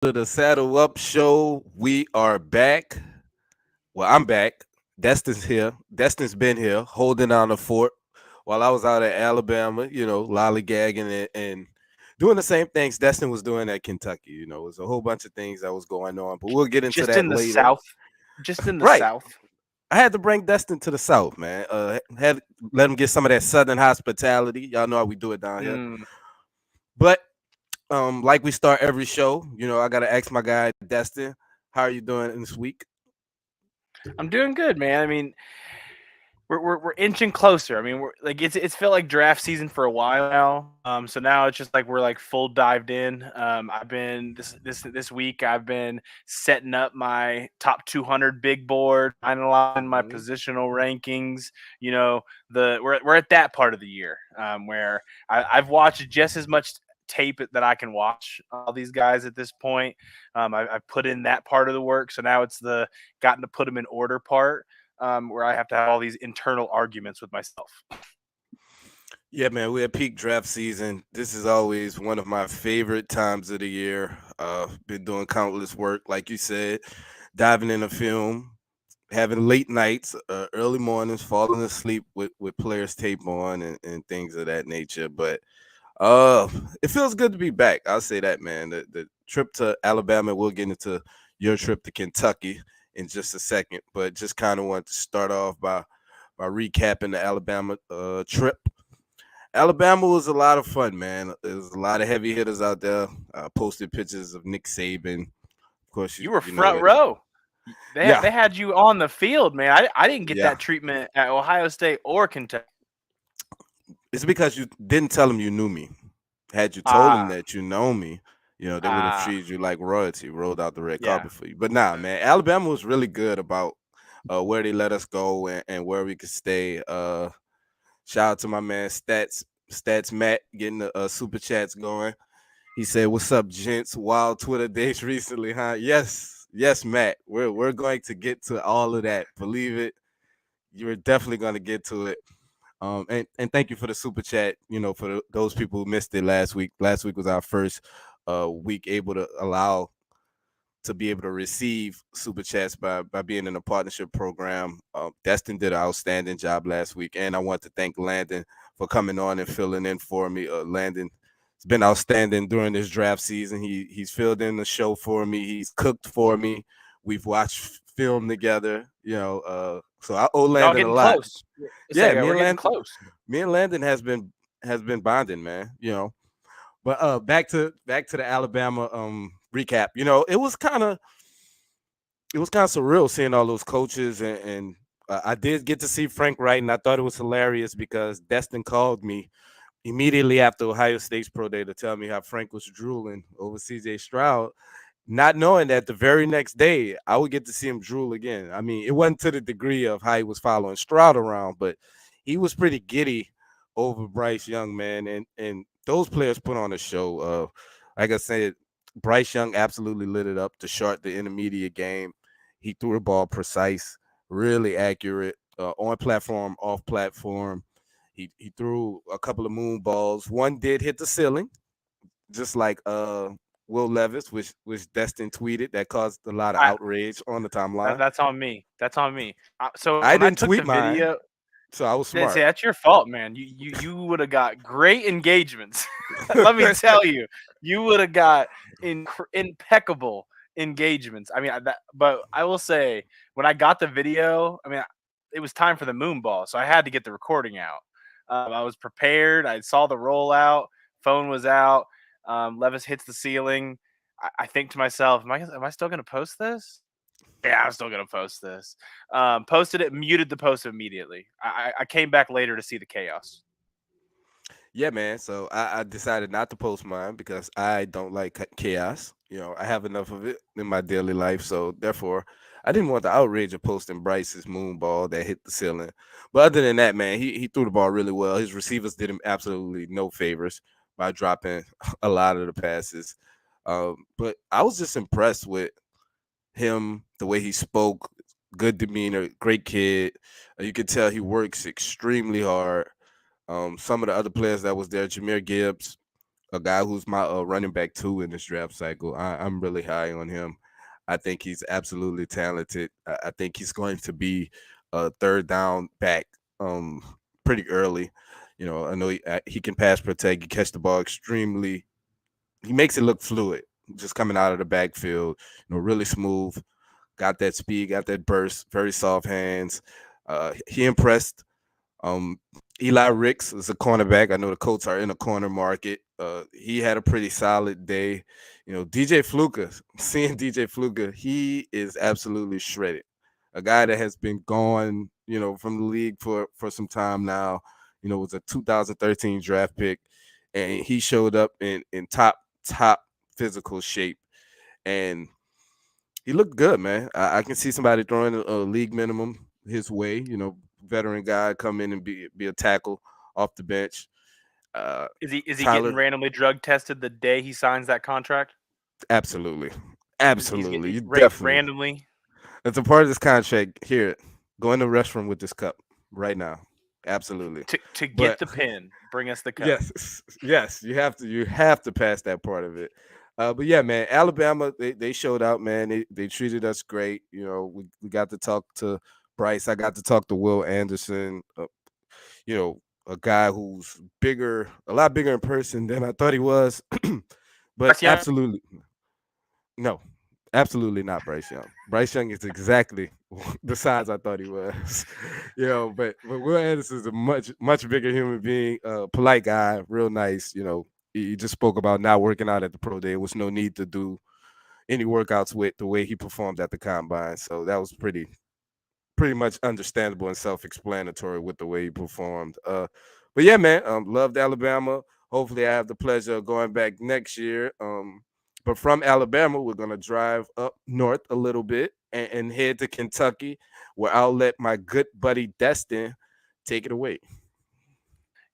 to the Saddle Up Show. We are back. Well, I'm back. Destin's here. Destin's been here holding down the fort while I was out at Alabama, lollygagging and doing the same things Destin was doing at Kentucky. It was a whole bunch of things that was going on, but we'll get into Just that in the later. South. Just in the Right. South. I had to bring Destin to the South, man. Had let him get some of that Southern hospitality. Y'all know how we do it down here. Mm, But like we start every show, I gotta ask my guy Destin, how are you doing in this week? I'm doing good, man. I mean, we're inching closer. I mean, we're like it's felt like draft season for a while now. So now it's just like we're like full dived in. I've been this week. I've been setting up my top 200 big board, finalizing my Mhm. positional rankings. You know, we're at that part of the year where I've watched just as much tape that I can watch all these guys at this point. I've put in that part of the work, so now it's the gotten to put them in order part where I have to have all these internal arguments with myself. Yeah, man, we're at peak draft season. This is always one of my favorite times of the year. Been doing countless work, like you said, diving in a film, having late nights, early mornings, falling asleep with players tape on and things of that nature. But uh, it feels good to be back. I'll say that, man. The trip to Alabama, we'll get into your trip to Kentucky in just a second, but just kind of want to start off by recapping the Alabama trip. Alabama was a lot of fun, man. There's a lot of heavy hitters out there. Posted pictures of Nick Saban. Of course, You were you know front it. row. Yeah, They had you on the field, man. I didn't get yeah. that treatment at Ohio State or Kentucky. It's because you didn't tell them you knew me. Had you told them Ah, that you know me, they would have ah, treated you like royalty, rolled out the red yeah. carpet for you. But nah, man, Alabama was really good about where they let us go and where we could stay. Shout out to my man Stats Matt getting the super chats going. He said, "What's up, gents? Wild Twitter days recently, huh?" Yes, yes, Matt. We're going to get to all of that. Believe it. You're definitely going to get to it. And thank you for the super chat. For those people who missed it last week. Last week was our first week able to allow to be able to receive super chats by being in a partnership program. Destin did an outstanding job last week, and I want to thank Landon for coming on and filling in for me. Landon has been outstanding during this draft season. He's filled in the show for me. He's cooked for me. We've watched film together. So I owe Y'all Landon a getting lot. close. It's Yeah, like we're getting close. me and Landon has been bonding, man. But back to the Alabama recap. It was kind of surreal seeing all those coaches and I did get to see Frank Wright, and I thought it was hilarious because Destin called me immediately after Ohio State's pro day to tell me how Frank was drooling over CJ Stroud, not knowing that the very next day I would get to see him drool again. I mean, it wasn't to the degree of how he was following Stroud around, but he was pretty giddy over Bryce Young, man. And those players put on a show. Like I said, Bryce Young absolutely lit it up to start the intermediate game. He threw the ball precise, really accurate, on platform, off platform. He threw a couple of moon balls. One did hit the ceiling, just like Will Levis, which Destin tweeted that caused a lot of I outrage on the timeline. That's on me. That's on me. So I when I didn't took the tweet mine, video, so I was say smart. that's your fault, man. You would have got great engagements. Let me tell you, you would have got impeccable engagements. I mean, but I will say when I got the video, I mean, it was time for the moon ball, so I had to get the recording out. I was prepared. I saw the rollout. Phone was out. Levis hits the ceiling. I think to myself, am I still going to post this? Yeah, I'm still gonna post this. Posted it, muted the post immediately. I came back later to see the chaos. Yeah, man. So I decided not to post mine because I don't like chaos. I have enough of it in my daily life. So therefore, I didn't want the outrage of posting Bryce's moon ball that hit the ceiling. But other than that, man, he threw the ball really well. His receivers did him absolutely no favors by dropping a lot of the passes. But I was just impressed with him, the way he spoke, good demeanor, great kid. You could tell he works extremely hard. Some of the other players that was there, Jameer Gibbs, a guy who's my running back two in this draft cycle. I'm really high on him. I think he's absolutely talented. I think he's going to be a third down back pretty early. You know, I know he can pass protect, he catch the ball extremely. He makes it look fluid, just coming out of the backfield. You know, really smooth. Got that speed, got that burst. Very soft hands. He impressed. um, Eli Ricks is a cornerback. I know the Colts are in a corner market. He had a pretty solid day. You know, DJ Fluker, seeing DJ Fluker, he is absolutely shredded. A guy that has been gone, you know, from the league for some time now. You know, was a 2013 draft pick, and he showed up in top physical shape, and he looked good, man. I can see somebody throwing a league minimum his way. You know, veteran guy come in and be a tackle off the bench. Uh, Is he getting Tyler, randomly drug tested the day he signs that contract? absolutely, He's absolutely. getting You definitely. randomly It's a part of this contract. Here, go in the restroom with this cup right now. Absolutely. to get But the pin. Bring us the cup. yes, yes, you have to pass that part of it. But yeah, man, Alabama they showed out, man. They treated us great. You know, we got to talk to Bryce. I got to talk to Will Anderson. You know, a guy who's bigger, a lot bigger in person than I thought he was. But Bryce Young. absolutely no, absolutely not Bryce Young. Bryce Young is exactly the size I thought he was. You know, but Will Anderson is a much bigger human being, polite guy, real nice. You know, he just spoke about not working out at the pro day. There was no need to do any workouts with the way he performed at the combine. So that was pretty much understandable and self-explanatory with the way he performed. But yeah, man, loved Alabama. Hopefully, I have the pleasure of going back next year. But from Alabama, we're gonna drive up north a little bit and head to Kentucky, where I'll let my good buddy Destin take it away.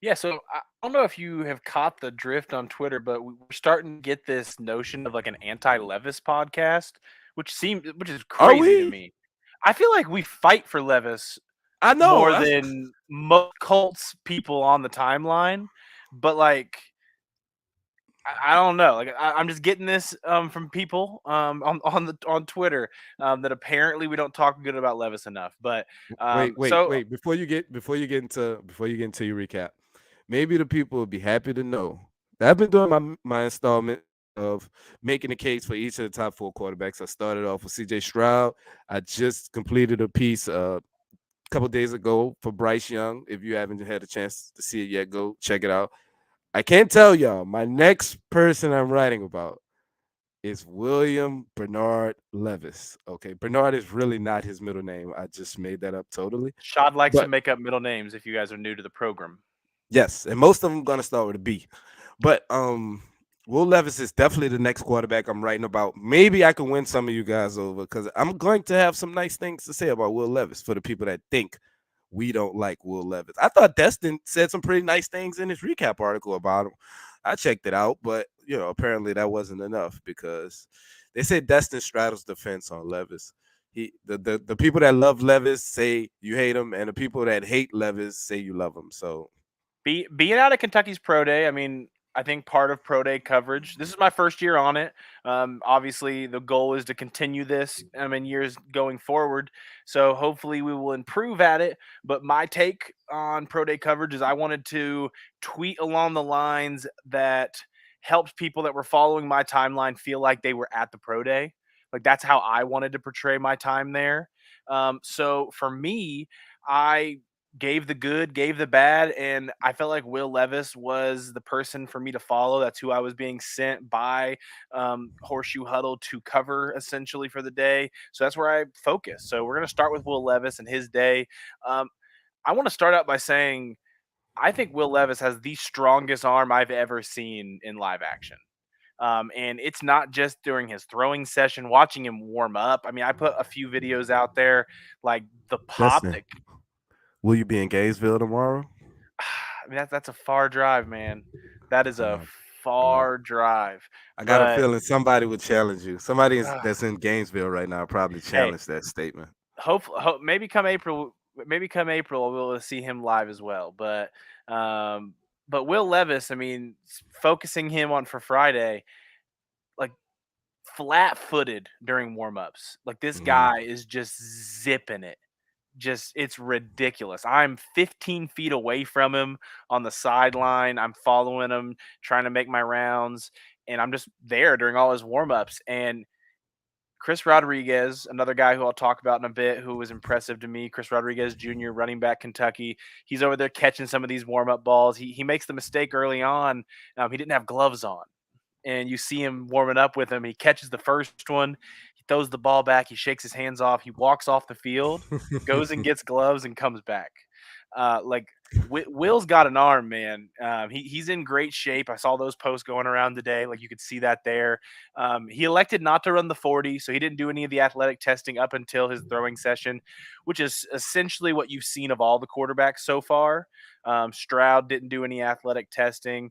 Yeah, so I don't know if you have caught the drift on Twitter, but we're starting to get this notion of like an anti-Levis podcast, which is Are crazy to we? me. I feel like we fight for Levis I know. more than most Colts people on the timeline, but like I don't know. Like I'm just getting this from people on Twitter that apparently we don't talk good about Levis enough. But Wait, wait, so wait. Before you get into your recap, maybe the people will be happy to know that I've been doing my installment of making a case for each of the top four quarterbacks. I started off with C.J. Stroud. I just completed a piece a couple days ago for Bryce Young. If you haven't had a chance to see it yet, go check it out. I can't tell y'all. My next person I'm writing about is William Bernard Levis. Okay, Bernard is really not his middle name. I just made that up totally. Shad likes to But make up middle names. If you guys are new to the program, yes, and most of them gonna start with a B. But Will Levis is definitely the next quarterback I'm writing about. Maybe I can win some of you guys over because I'm going to have some nice things to say about Will Levis for the people that think we don't like Will Levis. I thought Destin said some pretty nice things in his recap article about him. I checked it out, but you know, apparently that wasn't enough because they said Destin straddles the fence on Levis. The people that love Levis say you hate him, and the people that hate Levis say you love him. So being out at Kentucky's pro day, I mean, I think part of pro day coverage. This is my first year on it. Obviously, the goal is to continue this in years going forward. So hopefully, we will improve at it. But my take on pro day coverage is I wanted to tweet along the lines that helps people that were following my timeline feel like they were at the pro day. Like that's how I wanted to portray my time there. So for me, I gave the good, gave the bad, and I felt like Will Levis was the person for me to follow. That's who I was being sent by Horseshoe Huddle to cover essentially for the day. So that's where I focus. So we're going to start with Will Levis and his day. Um, I want to start out by saying I think Will Levis has the strongest arm I've ever seen in live action. And it's not just during his throwing session, watching him warm up. I mean, I put a few videos out there, like the pop Destin, that will you be in Gainesville tomorrow? I mean, that's a far drive, man. That is a Uh, far drive. I got a But feeling somebody would challenge you. Somebody uh, that's in Gainesville right now probably hey, challenge that statement. hopefully, maybe come April, we'll see him live as well. But um, but Will Levis, I mean, focusing him on for Friday, like flat-footed during warm-ups. Like this Mhm. guy is just zipping it. Just it's ridiculous. I'm 15 feet away from him on the sideline. I'm following him, trying to make my rounds, and I'm just there during all his warm-ups. And Chris Rodriguez, another guy who I'll talk about in a bit, who was impressive to me. Chris Rodriguez Jr., running back, Kentucky. He's over there catching some of these warm-up balls. He makes the mistake early on. He didn't have gloves on, and you see him warming up with him. He catches the first one, he throws the ball back, he shakes his hands off, he walks off the field, goes and gets gloves, and comes back. Like Will's got an arm, man. He's in great shape. I saw those posts going around today. Like you could see that there. He elected not to run the 40, so he didn't do any of the athletic testing up until his throwing session, which is essentially what you've seen of all the quarterbacks so far. Stroud didn't do any athletic testing,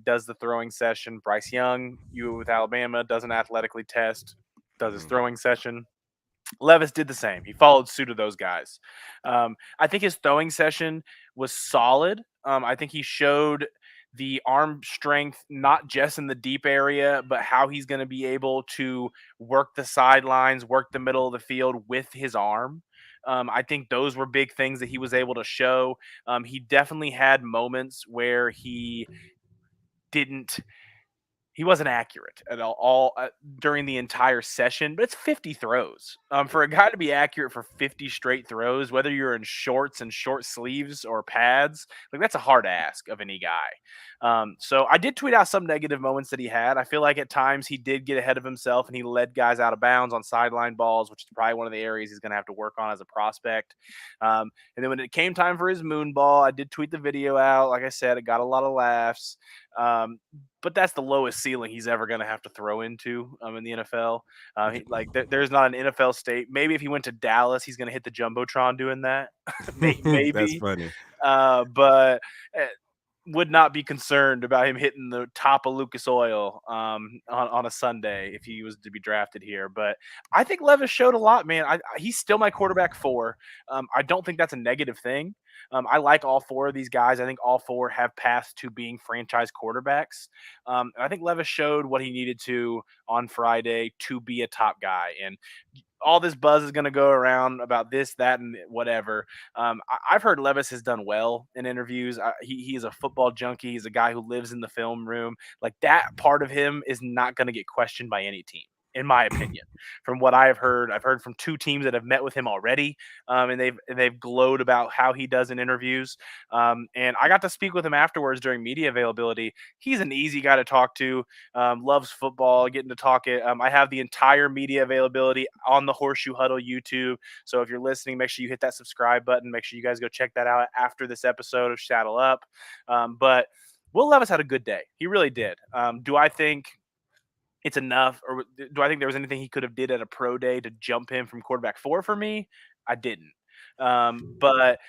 does the throwing session. Bryce Young, you with Alabama, doesn't athletically test, does his Mhm. throwing session. Levis did the same. He followed suit of those guys. I think his throwing session was solid. I think he showed the arm strength, not just in the deep area, but how he's going to be able to work the sidelines, work the middle of the field with his arm. I think those were big things that he was able to show. He definitely had moments where didn't he wasn't accurate at all during the entire session, but it's 50 throws. For a guy to be accurate for 50 straight throws, whether you're in shorts and short sleeves or pads, like that's a hard ask of any guy. So I did tweet out some negative moments that he had. I feel like at times he did get ahead of himself and he led guys out of bounds on sideline balls, which is probably one of the areas he's going to have to work on as a prospect. And then when it came time for his moon ball, I did tweet the video out. Like I said, it got a lot of laughs. But that's the lowest ceiling he's ever going to have to throw into in the NFL. There's not an NFL state. Maybe if he went to Dallas, he's going to hit the jumbotron doing that. That's Maybe, funny. but would not be concerned about him hitting the top of Lucas Oil on a Sunday if he was to be drafted here. But I think Levis showed a lot, man. He's still my quarterback 4. I don't think that's a negative thing. I like all 4 of these guys. I think all 4 have paths to being franchise quarterbacks. And I think Levis showed what he needed to on Friday to be a top guy. And all this buzz is going to go around about this, that, and whatever. I've heard Levis has done well in interviews. He is a football junkie. He's a guy who lives in the film room. Like that part of him is not going to get questioned by any team, in my opinion. From what I've heard from 2 teams that have met with him already, and they've glowed about how he does in interviews. And I got to speak with him afterwards during media availability. He's an easy guy to talk to. Loves football, getting to talk it. I have the entire media availability on the Horseshoe Huddle YouTube. So if you're listening, make sure you hit that subscribe button. Make sure you guys go check that out after this episode of Saddle Up. But Will Levis had a good day. He really did. Do I think it's enough, or do I think there was anything he could have did at a pro day to jump him from quarterback 4 for me? I didn't. But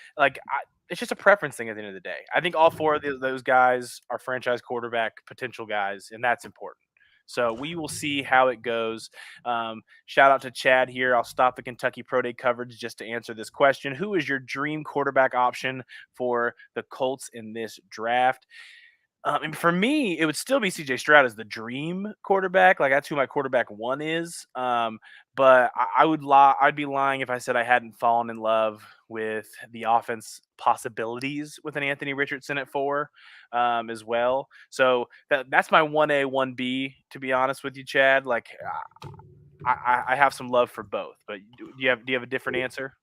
it's just a preference thing at the end of the day. I think all 4 of those guys are franchise quarterback potential guys, and that's important. So we will see how it goes. Shout out to Chad here. I'll stop the Kentucky Pro Day coverage just to answer this question. Who is your dream quarterback option for the Colts in this draft? And for me, it would still be CJ Stroud as the dream quarterback. Like that's who my quarterback 1 is. But I'd be lying if I said I hadn't fallen in love with the offense possibilities with an Anthony Richardson at 4 as well. So that's my 1A, 1B, to be honest with you, Chad. Like I have some love for both. But do you have a different answer?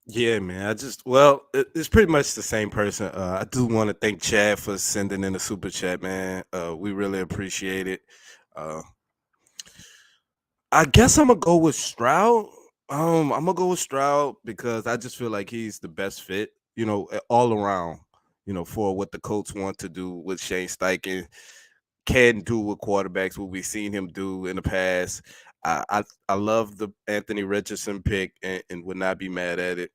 Yeah, man. It's pretty much the same person. I do want to thank Chad for sending in a super chat, man. We really appreciate it. Uh, I guess I'm gonna go with Stroud. I'm gonna go with Stroud because I just feel like he's the best fit, all around, for what the Colts want to do with Shane Steichen, can do with quarterbacks, what we've seen him do in the past. I love the Anthony Richardson pick and would not be mad at it.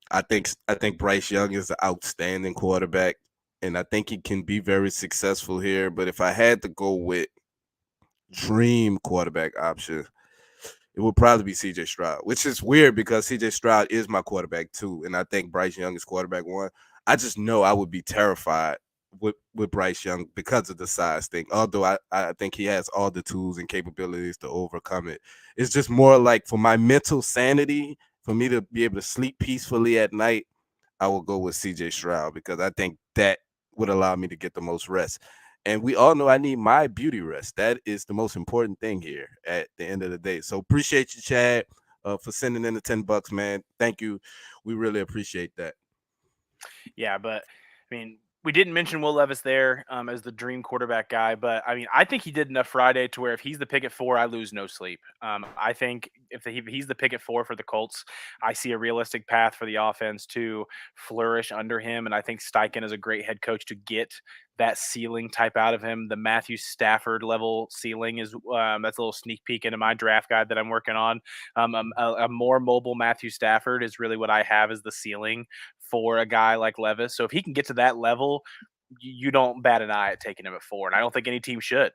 I think Bryce Young is an outstanding quarterback, and I think he can be very successful here. But if I had to go with dream quarterback option, it would probably be CJ Stroud, which is weird because CJ Stroud is my quarterback 2, and I think Bryce Young is quarterback 1. I just know I would be terrified with Bryce Young because of the size thing. Although I think he has all the tools and capabilities to overcome it. It's just more like for my mental sanity, for me to be able to sleep peacefully at night, I will go with CJ Stroud because I think that would allow me to get the most rest. And we all know I need my beauty rest. That is the most important thing here at the end of the day. So appreciate you, Chad, for sending in the $10, man. Thank you. We really appreciate that. Yeah, but I mean, we didn't mention Will Levis there as the dream quarterback guy, but I mean, I think he did enough Friday to where if he's the pick at 4, I lose no sleep. I think if he's the pick at 4 for the Colts, I see a realistic path for the offense to flourish under him, and I think Steichen is a great head coach to get that ceiling type out of him. The Matthew Stafford level ceiling is that's a little sneak peek into my draft guide that I'm working on. A more mobile Matthew Stafford is really what I have as the ceiling for a guy like Levis. So if he can get to that level, you don't bat an eye at taking him at 4, and I don't think any team should.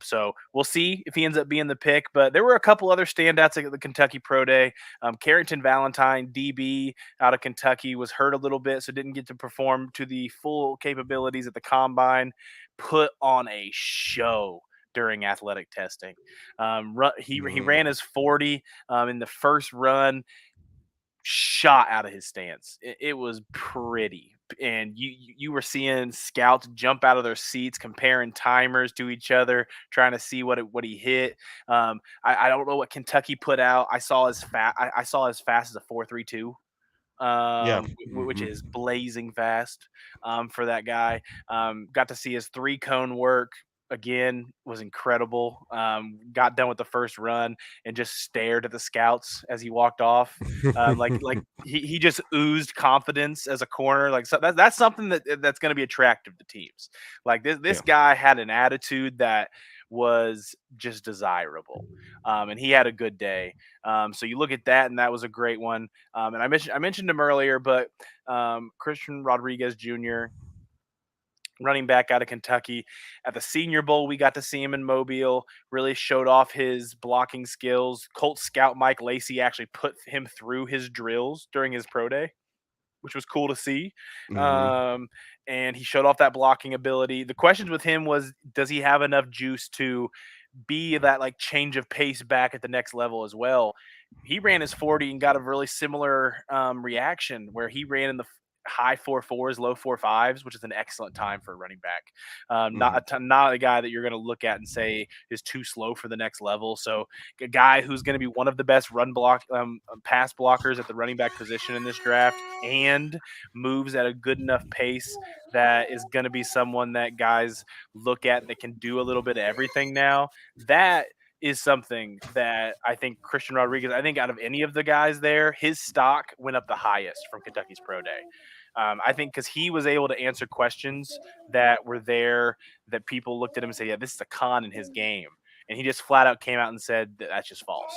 So we'll see if he ends up being the pick. But there were a couple other standouts at the Kentucky Pro Day. Carrington Valentine, DB out of Kentucky, was hurt a little bit, so didn't get to perform to the full capabilities at the combine. Put on a show during athletic testing. He Mhm. ran his 40 in the first run, shot out of his stance. It was pretty, and you were seeing scouts jump out of their seats, comparing timers to each other, trying to see what he hit. I don't know what Kentucky put out. I saw as fast as a 4.32, Yeah. which Mhm. is blazing fast for that guy. Got to see his 3 cone work again, was incredible. Got done with the first run and just stared at the scouts as he walked off. Like he just oozed confidence as a corner. Like, so that's something that's going to be attractive to teams. Like this Yeah. guy had an attitude that was just desirable, and he had a good day. So you look at that, and that was a great one. And I mentioned him earlier, but Christian Rodriguez Jr., running back out of Kentucky. At the Senior Bowl, we got to see him in Mobile, really showed off his blocking skills. Colt scout Mike Lacey actually put him through his drills during his pro day, which was cool to see. Mhm. Um, and he showed off that blocking ability. The questions with him was, does he have enough juice to be that like change of pace back at the next level as well? He ran his 40 and got a really similar reaction where he ran in the high 4.4s, low 4.5s, which is an excellent time for a running back. Mhm. Not a guy that you're going to look at and say is too slow for the next level. So a guy who's going to be one of the best pass blockers at the running back position in this draft, and moves at a good enough pace that is going to be someone that guys look at that can do a little bit of everything now. That is something that I think Christian Rodriguez, I think out of any of the guys there, his stock went up the highest from Kentucky's pro day. I think because he was able to answer questions that were there that people looked at him and said, yeah, this is a con in his game. And he just flat out came out and said that that's just false.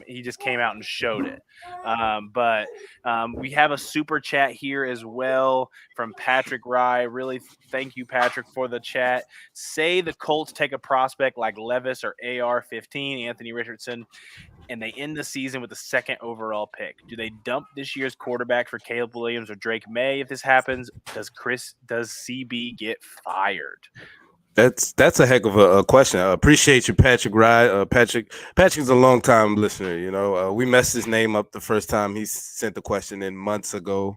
He just came out and showed it. But we have a super chat here as well from Patrick Rye. Really thank you, Patrick, for the chat. Say the Colts take a prospect like Levis or AR-15, Anthony Richardson, and they end the season with the second overall pick. Do they dump this year's quarterback for Caleb Williams or Drake May? If this happens, does CB get fired? That's a heck of a question. I appreciate you, Patrick Rye. Patrick's a long time listener. You know, we messed his name up the first time he sent the question in months ago.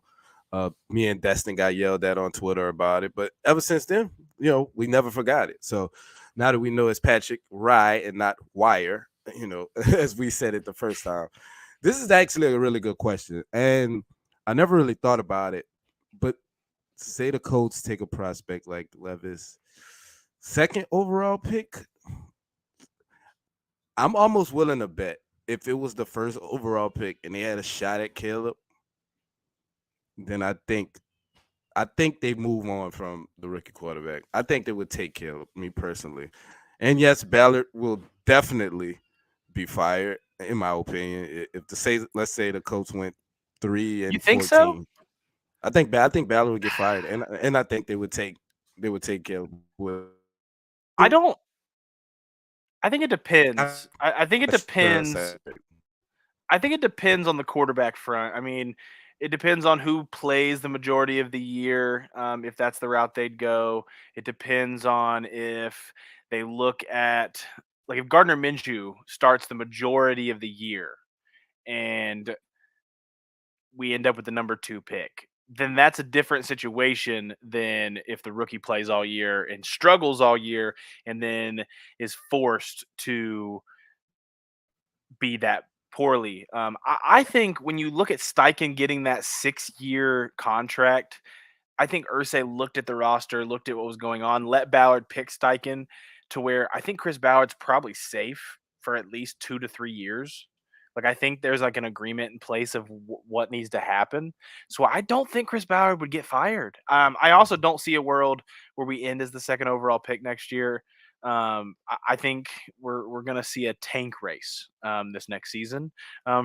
Me and Destin got yelled at on Twitter about it, but ever since then, you know, we never forgot it. So now that we know it's Patrick Rye and not Wire, you know, as we said it the first time, this is actually a really good question, and I never really thought about it. But say the Colts take a prospect like Levis, second overall pick, I'm almost willing to bet if it was the first overall pick and they had a shot at Caleb, then I think they move on from the rookie quarterback. I think they would take Caleb, me personally. And yes, Ballard will definitely be fired, in my opinion. If the say let's say the Colts went three You and think so? 14, I think Ballard would get fired, and I think they would take Caleb Williams. I don't. I think it I depends. I think it should have said depends. I think it depends on the quarterback front. I mean, It depends on who plays the majority of the year, if that's the route they'd go. It depends on if they look at, like, if Gardner Minshew starts the majority of the year and we end up with the number 2 pick, then that's a different situation than if the rookie plays all year and struggles all year and then is forced to be that poorly. I think when you look at Steichen getting that 6-year contract, I think Irsay looked at the roster, looked at what was going on, let Ballard pick Steichen to where I think Chris Ballard's probably safe for at least 2 to 3 years. Like, I think there's like an agreement in place of what needs to happen. So I don't think Chris Ballard would get fired. I also don't see a world where we end as the second overall pick next year. I think we're gonna see a tank race this next season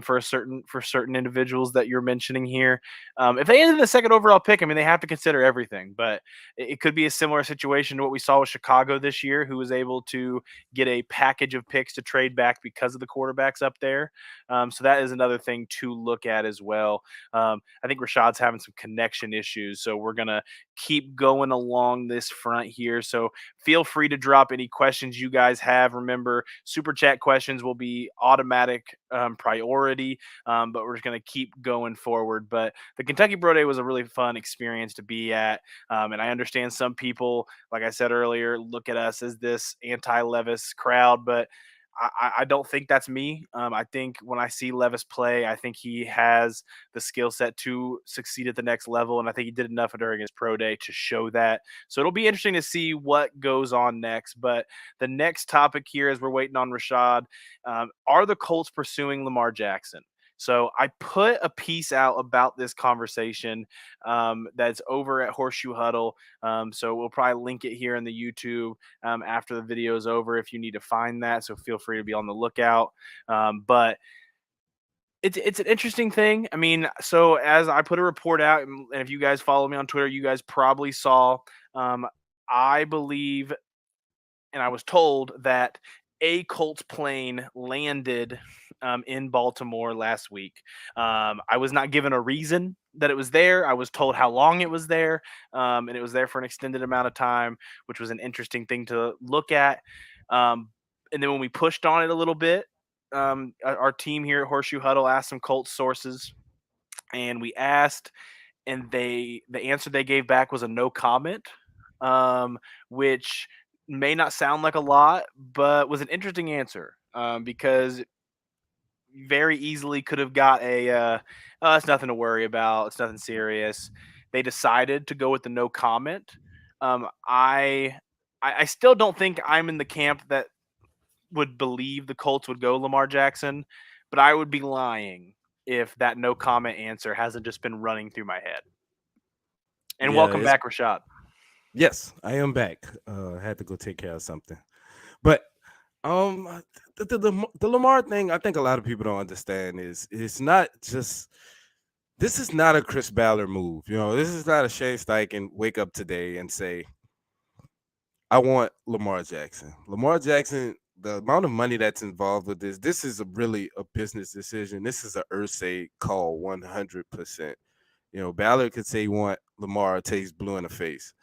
for certain individuals that you're mentioning here. If they ended the second overall pick, I mean, they have to consider everything, but it could be a similar situation to what we saw with Chicago this year, who was able to get a package of picks to trade back because of the quarterbacks up there. So that is another thing to look at as well. I think Rashad's having some connection issues, so we're gonna keep going along this front here. So feel free to drop any questions you guys have. Remember, super chat questions will be automatic priority, but we're just going to keep going forward. But the Kentucky Bro Day was a really fun experience to be at. And I understand some people, like I said earlier, look at us as this anti-Levis crowd, but I don't think that's me. I think when I see Levis play, I think he has the skill set to succeed at the next level. And I think he did enough during his pro day to show that. So it'll be interesting to see what goes on next. But the next topic here, as we're waiting on Rashad, are the Colts pursuing Lamar Jackson? So I put a piece out about this conversation that's over at Horseshoe Huddle. So we'll probably link it here in the YouTube after the video is over if you need to find that. So feel free to be on the lookout. But it's an interesting thing. I mean, so as I put a report out, and if you guys follow me on Twitter, you guys probably saw. Um, I believe, and I was told that a Colts plane landed in Baltimore last week. I was not given a reason that it was there. I was told how long it was there, and it was there for an extended amount of time, which was an interesting thing to look at. And then when we pushed on it a little bit, our team here at Horseshoe Huddle asked some Colts sources, and we asked, and the answer they gave back was a no comment, which may not sound like a lot, but was an interesting answer because very easily could have got a oh, it's nothing to worry about, it's nothing serious. They decided to go with the no comment. Um, I I still don't think I'm in the camp that would believe the Colts would go Lamar Jackson, but I would be lying if that no comment answer hasn't just been running through my head. And Yeah, welcome it's back, Rashad. yes, I am back. Had to go take care of something, but the Lamar thing, I think a lot of people don't understand is it's not just this is not a Chris Ballard move. You know, this is not a Shane Steichen wake up today and say, I want Lamar Jackson. Lamar Jackson, the amount of money that's involved with this is really a business decision. This is a Ursay call 100%. You know, Ballard could say he want Lamar till he's blue in the face.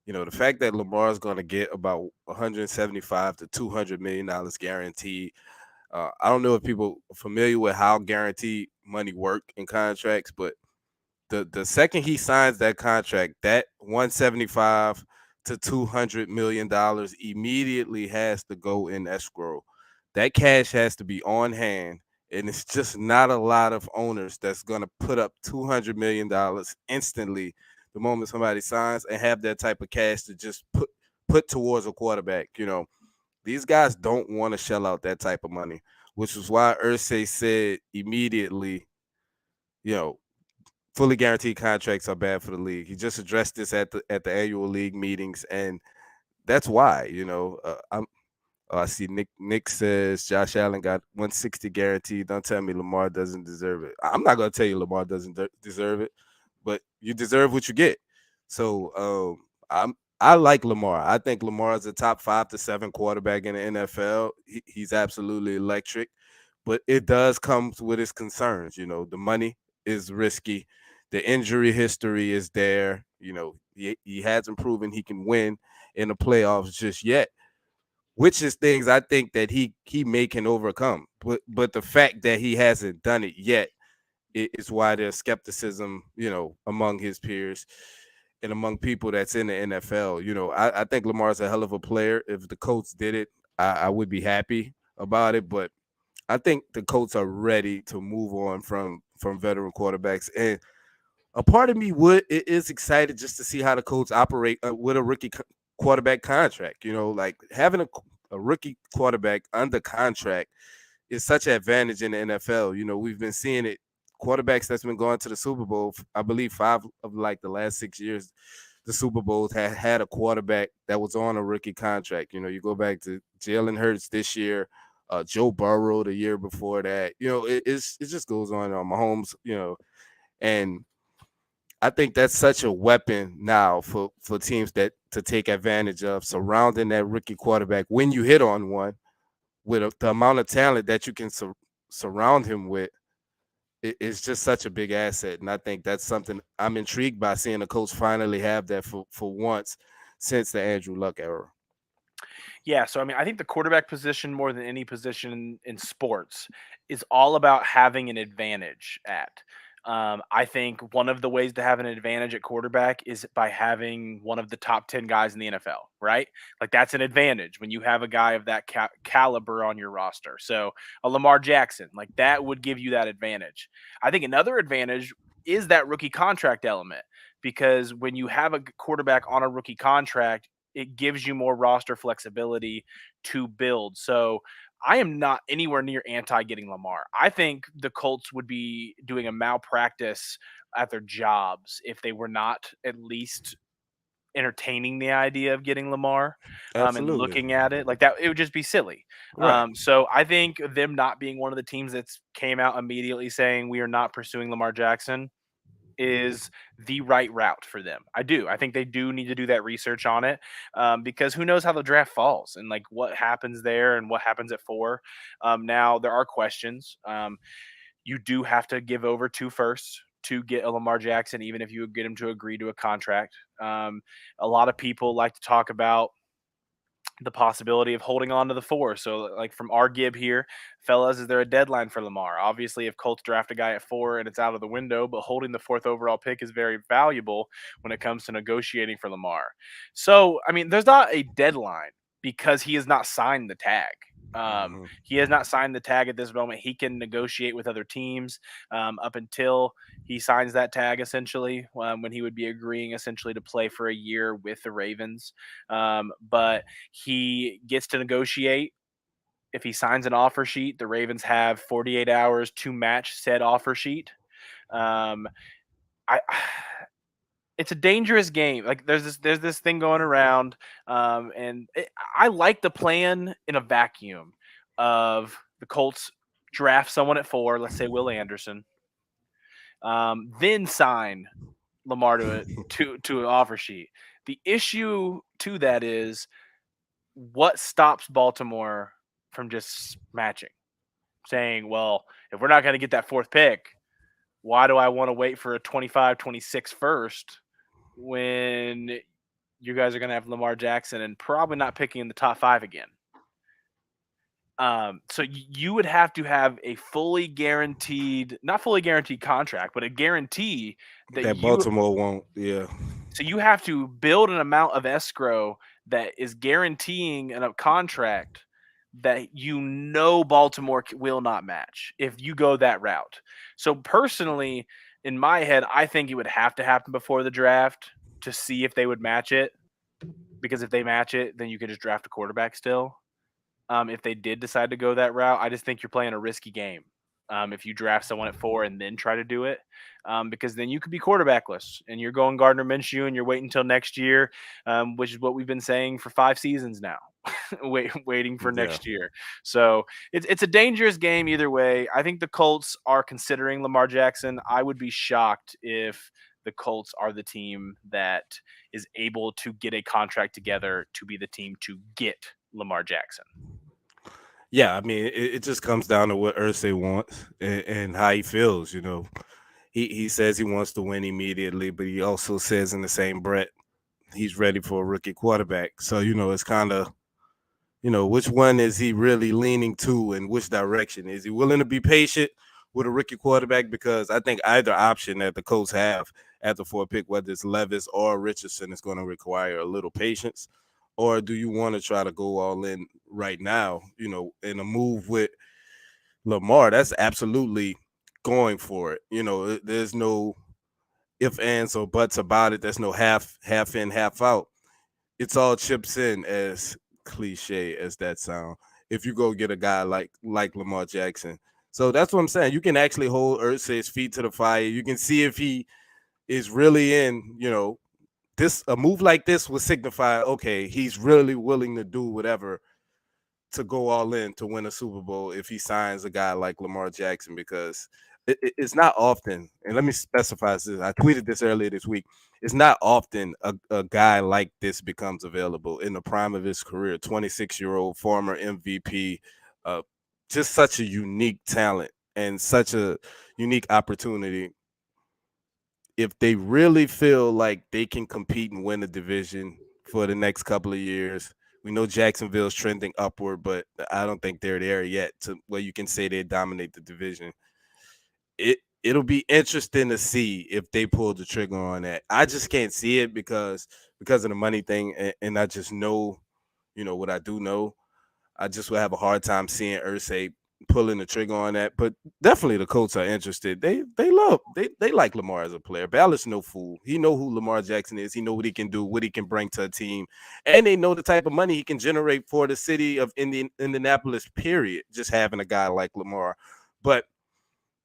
You know, the fact that Lamar is going to get about 175 to 200 million dollars guaranteed. I don't know if people are familiar with how guaranteed money work in contracts, but the second he signs that contract, that 175 to 200 million dollars immediately has to go in escrow. That cash has to be on hand, and it's just not a lot of owners that's going to put up 200 million dollars instantly the moment somebody signs and have that type of cash to just put towards a quarterback. You know, these guys don't want to shell out that type of money, which is why Ursay said immediately, you know, fully guaranteed contracts are bad for the league. He just addressed this at the annual league meetings, and that's why. You know, I see Nick says Josh Allen got 160 guaranteed. Don't tell me Lamar doesn't deserve it. I'm not gonna tell you Lamar doesn't deserve it, but you deserve what you get. So I like Lamar. I think Lamar is a top 5 to 7 quarterback in the NFL. He's absolutely electric, but it does come with its concerns. You know, the money is risky. The injury history is there. He hasn't proven he can win in the playoffs just yet, which is things I think that he may can overcome. But the fact that he hasn't done it yet is why there's skepticism, among his peers and among people that's in the NFL. I think Lamar's a hell of a player. If the Colts did it, I would be happy about it. But I think the Colts are ready to move on from veteran quarterbacks. And a part of me is excited just to see how the Colts operate with a rookie quarterback contract. Like having a rookie quarterback under contract is such an advantage in the NFL. We've been seeing it. Quarterbacks that's been going to the Super Bowl, I believe 5 of like the last 6 years, the Super Bowls had a quarterback that was on a rookie contract. You go back to Jalen Hurts this year, Joe Burrow the year before that. It just goes on. Mahomes, and I think that's such a weapon now for teams that to take advantage of surrounding that rookie quarterback when you hit on one with the amount of talent that you can surround him with. It's just such a big asset, and I think that's something I'm intrigued by seeing the Colts finally have that for once since the Andrew Luck era. Yeah, so I mean, I think the quarterback position more than any position in sports is all about having an advantage at. I think one of the ways to have an advantage at quarterback is by having one of the top 10 guys in the NFL, right? Like that's an advantage when you have a guy of that caliber on your roster. So a Lamar Jackson, like that would give you that advantage. I think another advantage is that rookie contract element because when you have a quarterback on a rookie contract, it gives you more roster flexibility to build. So I am not anywhere near anti getting Lamar. I think the Colts would be doing a malpractice at their jobs if they were not at least entertaining the idea of getting Lamar and Absolutely. looking at it like that. It would just be silly. Right. So I think them not being one of the teams that came out immediately saying we are not pursuing Lamar Jackson is the right route for them. I do. I think they do need to do that research on it because who knows how the draft falls and like what happens there and what happens at 4. Now there are questions. You do have to give over 2 firsts to get a Lamar Jackson, even if you get him to agree to a contract. A lot of people like to talk about the possibility of holding on to the 4. So, like from our Gib here, fellas, is there a deadline for Lamar? Obviously, if Colts draft a guy at 4 and it's out of the window, but holding the 4th overall pick is very valuable when it comes to negotiating for Lamar. So, I mean, there's not a deadline because he has not signed the tag. Hmm. He has not signed the tag at this moment. He can negotiate with other teams up until he signs that tag, essentially, when he would be agreeing essentially to play for a year with the Ravens. But he gets to negotiate. If he signs an offer sheet, the Ravens have 48 hours to match said offer sheet. Um, I it's a dangerous game. Like there's this thing going around, I like the plan in a vacuum of the Colts draft someone at 4, let's say Will Anderson, then sign Lamar to an offer sheet. The issue to that is what stops Baltimore from just matching, saying, well, if we're not going to get that 4th pick, why do I want to wait for a 25, 26 first when you guys are going to have Lamar Jackson and probably not picking in the top 5 again? So you would have to have a fully guaranteed, not fully guaranteed contract, but a guarantee that That you Baltimore won't. Yeah. so you have to build an amount of escrow that is guaranteeing a contract that Baltimore will not match if you go that route. So personally, in my head, I think it would have to happen before the draft to see if they would match it. Because if they match it, then you could just draft a quarterback still. If they did decide to go that route, I just think you're playing a risky game. If you draft someone at 4 and then try to do it, because then you could be quarterbackless and you're going Gardner Minshew and you're waiting until next year, which is what we've been saying for 5 seasons now, waiting for Yeah. next year. So it's a dangerous game either way. I think the Colts are considering Lamar Jackson. I would be shocked if the Colts are the team that is able to get a contract together to be the team to get Lamar Jackson. Yeah, I mean, it just comes down to what Ursay wants and how he feels. he says he wants to win immediately, but he also says in the same breath he's ready for a rookie quarterback. So it's kind of which one is he really leaning to, and which direction is he willing to be patient with a rookie quarterback? Because I think either option that the Colts have at the fourth pick, whether it's Levis or Richardson, is going to require a little patience. Or do you want to try to go all in right now? In a move with Lamar, that's absolutely going for it. There's no if, ands, or buts about it. There's no half in, half out. It's all chips in, as cliche as that sound. If you go get a guy like Lamar Jackson. So that's what I'm saying. You can actually hold Irsay's feet to the fire. You can see if he is really in, this a move like this would signify, okay, he's really willing to do whatever to go all in to win a Super Bowl if he signs a guy like Lamar Jackson, because it's not often, and let me specify this. I tweeted this earlier this week. It's not often a guy like this becomes available in the prime of his career. 26-year-old former MVP, uh, just such a unique talent and such a unique opportunity. If they really feel like they can compete and win the division for the next couple of years, we know Jacksonville's trending upward, but I don't think they're there yet to where you can say they dominate the division. It'll be interesting to see if they pull the trigger on that. I just can't see it because of the money thing, and I just know, what I do know. I just would have a hard time seeing Irsay pulling the trigger on that. But definitely the Colts are interested. They like Lamar as a player. Ballard's no fool. He know who Lamar Jackson is. He know what he can do, what he can bring to a team, and they know the type of money he can generate for the city of Indianapolis. Period. Just having a guy like Lamar, but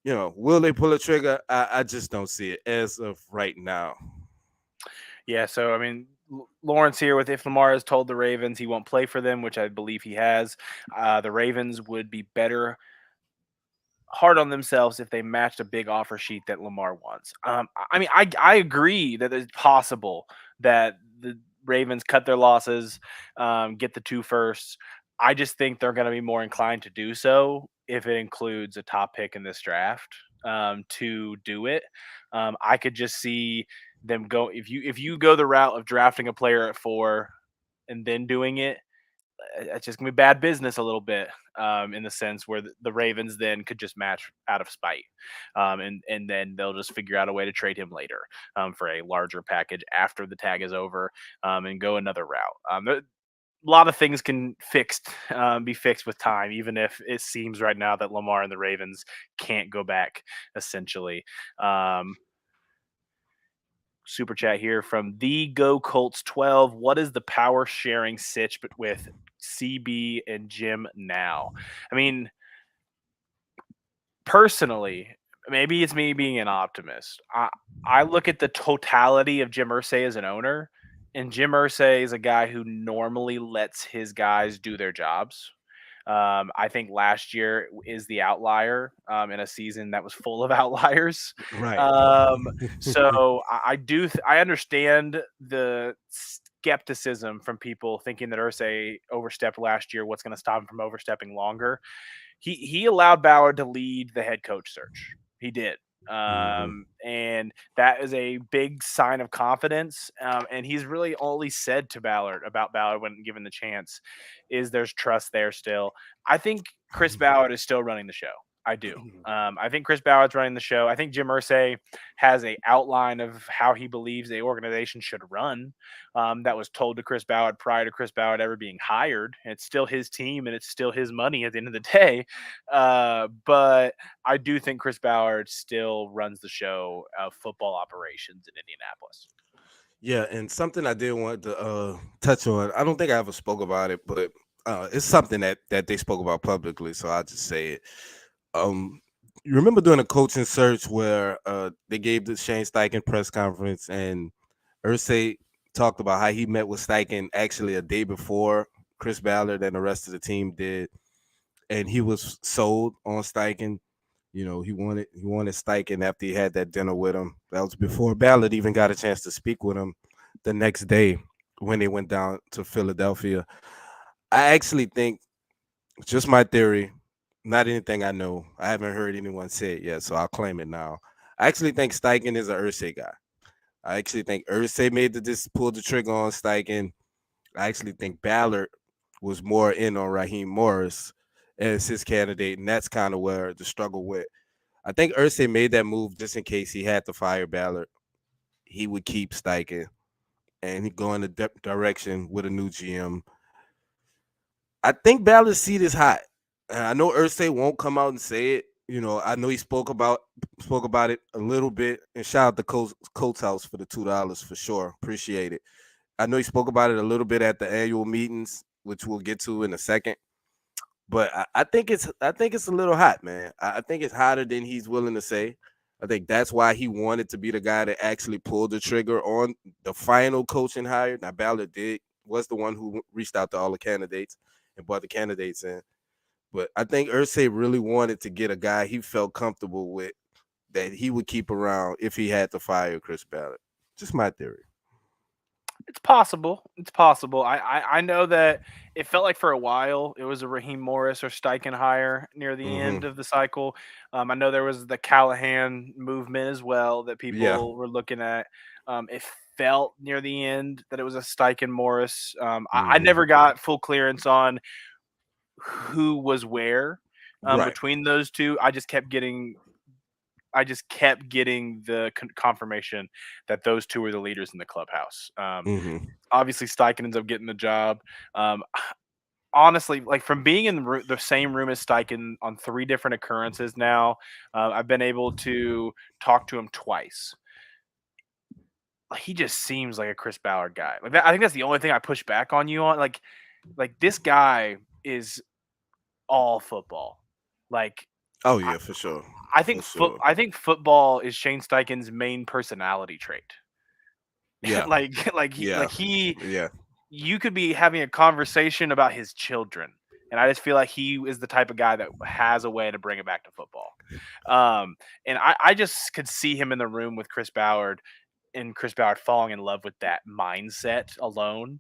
will they pull a trigger? I just don't see it as of right now. Yeah, so I mean, Lawrence here with if Lamar has told the Ravens he won't play for them, which I believe he has, the Ravens would be better hard on themselves if they matched a big offer sheet that Lamar wants. I mean, I agree that it's possible that the Ravens cut their losses, get the two firsts. I just think they're going to be more inclined to do so if it includes a top pick in this draft to do it. I could just see them go if you go the route of drafting a player at 4 and then doing it, it's just gonna be bad business a little bit, in the sense where the Ravens then could just match out of spite, and then they'll just figure out a way to trade him later, for a larger package after the tag is over, and go another route. A lot of things can be fixed with time, even if it seems right now that Lamar and the Ravens can't go back. Essentially, super chat here from the Go Colts 12. What is the power sharing sitch but with CB and Jim now? I mean, personally, maybe it's me being an optimist. I look at the totality of Jim Irsay as an owner, and Jim Irsay is a guy who normally lets his guys do their jobs. I think last year is the outlier, in a season that was full of outliers. Right. I understand the skepticism from people thinking that Irsay overstepped last year. What's going to stop him from overstepping longer? He allowed Ballard to lead the head coach search. He did. Mhm. And that is a big sign of confidence. And he's really only said to Ballard about Ballard when given the chance is there's trust there still. I think Chris Ballard is still running the show. I do. I think Chris Ballard's running the show. I think Jim Irsay has a outline of how he believes the organization should run, that was told to Chris Ballard prior to Chris Ballard ever being hired. It's still his team and it's still his money at the end of the day. But I do think Chris Ballard still runs the show of football operations in Indianapolis. Yeah, and something I did want to touch on. I don't think I ever spoke about it, but it's something that they spoke about publicly, so I'll just say it. Um, you remember doing a coaching search where they gave the Shane Steichen press conference, and Irsay talked about how he met with Steichen actually a day before Chris Ballard and the rest of the team did, and he was sold on Steichen. He wanted Steichen after he had that dinner with him. That was before Ballard even got a chance to speak with him the next day when they went down to Philadelphia. I actually think, just my theory, not anything I know. I haven't heard anyone say it yet, so I'll claim it now. I actually think Steichen is an Ursay guy. I actually think Ursay made this pulled the trigger on Steichen. I actually think Ballard was more in on Raheem Morris as his candidate, and that's kind of where the struggle went. I think Ursay made that move just in case he had to fire Ballard. He would keep Steichen and he'd go in a direction with a new GM. I think Ballard's seat is hot. And I know Ursay won't come out and say it. You know, I know he spoke about it a little bit. And shout out to Coates House for the $2 for sure. Appreciate it. I know he spoke about it a little bit at the annual meetings, which we'll get to in a second. But I think it's a little hot, man. I think it's hotter than he's willing to say. I think that's why he wanted to be the guy that actually pulled the trigger on the final coaching hire. Now Ballard did was the one who reached out to all the candidates and brought the candidates in. But I think Ursay really wanted to get a guy he felt comfortable with that he would keep around if he had to fire Chris Ballard. Just my theory. It's possible. It's possible. I know that it felt like for a while it was a Raheem Morris or Steichen hire near the end Mm-hmm. of the cycle. I know there was the Callahan movement as well that Yeah. people were looking at. It felt near the end that it was a Steichen Morris. I Mm-hmm. never got full clearance on who was where Right. between those two. I just kept getting the confirmation that those two were the leaders in the clubhouse. Mm-hmm. Obviously, Steichen ends up getting the job. Um, Honestly, like from being in the same room as Steichen on three different occurrences now, I've been able to talk to him twice. He just seems like a Chris Ballard guy. Like that, I think that's the only thing I push back on you on. Like this guy is all football. Like Oh I, yeah, for sure. I For think sure. I think football is Shane Steichen's main personality trait. Yeah. Like Yeah. he Yeah. you could be having a conversation about his children, and I just feel like he is the type of guy that has a way to bring it back to football. And I just could see him in the room with Chris Ballard, and Chris Ballard falling in love with that mindset alone.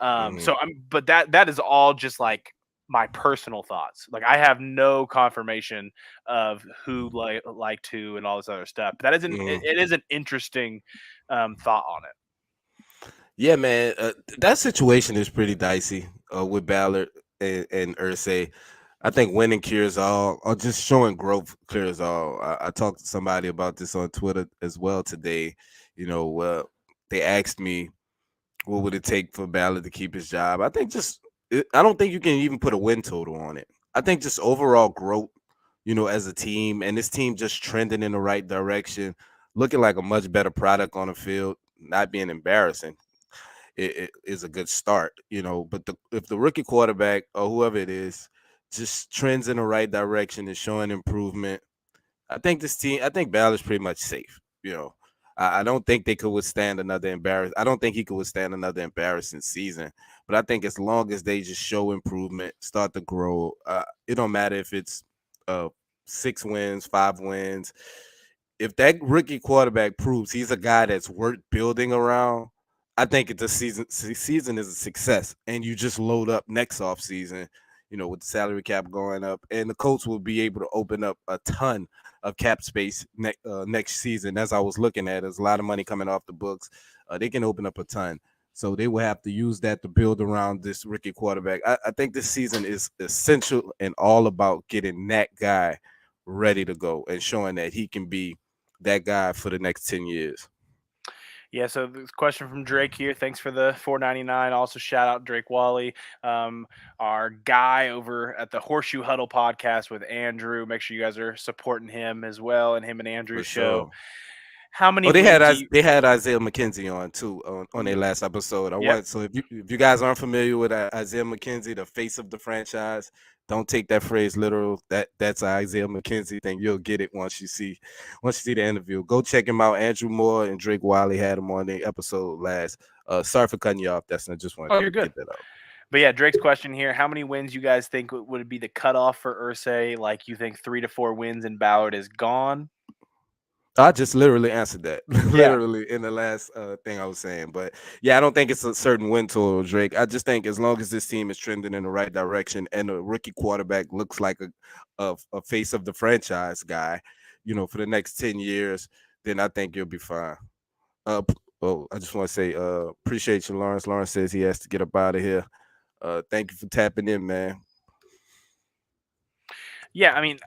Mm-hmm. But that is all just like my personal thoughts. Like I have no confirmation of who liked who and all this other stuff. But that is Mm-hmm. it is an interesting thought on it. Yeah, man. That situation is pretty dicey with Ballard and Ursay. I think winning cures all, or just showing growth cures all. I talked to somebody about this on Twitter as well today. You know, they asked me what would it take for Ballard to keep his job. I think I don't think you can even put a win total on it. I think just overall growth, you know, as a team, and this team just trending in the right direction, looking like a much better product on the field, not being embarrassing it is a good start, you know. But if the rookie quarterback or whoever it is just trends in the right direction and showing improvement, I think Ballard's pretty much safe. You know, I don't think they could withstand another I don't think he could withstand another embarrassing season. But I think as long as they just show improvement, start to grow, it don't matter if it's 6 wins, 5 wins. If that rookie quarterback proves he's a guy that's worth building around, I think the season is a success, and you just load up next off season, you know, with the salary cap going up, and the Colts will be able to open up a ton of cap space next season. As I was looking at, there's a lot of money coming off the books. They can open up a ton, so they will have to use that to build around this rookie quarterback. I think this season is essential and all about getting that guy ready to go and showing that he can be that guy for the next 10 years. Yeah, so this question from Drake here. Thanks for the 4.99. Also, shout out Drake Wally, our guy over at the Horseshoe Huddle podcast with Andrew. Make sure you guys are supporting him as well and him and For Andrew's show. sure. How many Oh, wins do you? they had Isaiah McKenzie on too on their Mhm. last episode. I Yep. want so if you guys aren't familiar with Isaiah McKenzie, the face of the franchise, don't take that phrase literal. That's Isaiah McKenzie thing. You'll get it once you see the interview. Go check him out. Andrew Moore and Drake Wiley had him on the episode last. Sorry for cutting you off. That's I just wanted Oh, to you're good. get that out. But yeah, Drake's question here: how many wins you guys think would be the cutoff for Ursay? Like you think 3 to 4 wins in Ballard is gone? I just literally answered that, Yeah. literally in the last thing I was saying. But yeah, I don't think it's a certain win total, Drake. I just think as long as this team is trending in the right direction and the rookie quarterback looks like a face of the franchise guy, for the next 10 years, then I think you'll be fine. Oh, I just want to say, appreciate you, Lawrence. Lawrence says he has to get up out of here. Thank you for tapping in, man. Yeah, I mean,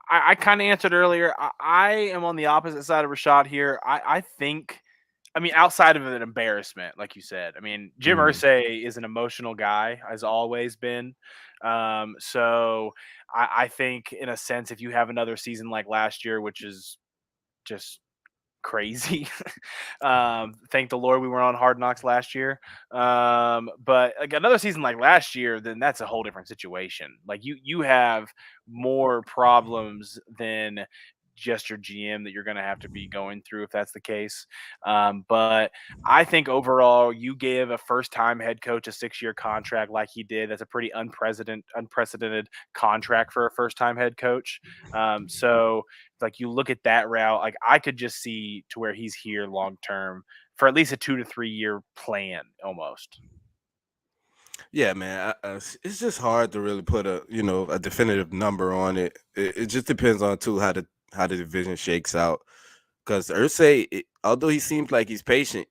I kind of answered earlier. I am on the opposite side of Rashad here. I think, I mean, outside of an embarrassment, like you said, I mean, Jim Mm. Irsay is an emotional guy, has always been. So I think, in a sense, if you have another season like last year, which is just crazy. Thank the Lord we were on Hard Knocks last year. But like another season like last year, then that's a whole different situation. Like you have more problems than just your GM that you're going to have to be going through if that's the case. But I think overall, you give a first-time head coach a 6-year contract like he did. That's a pretty unprecedented contract for a first-time head coach. So like you look at that route, like I could just see to where he's here long term for at least a 2 to 3 year plan almost. Yeah, man. It's just hard to really put a definitive number on it. It just depends on too how the division shakes out. Because Ursay, although he seems like he's patient,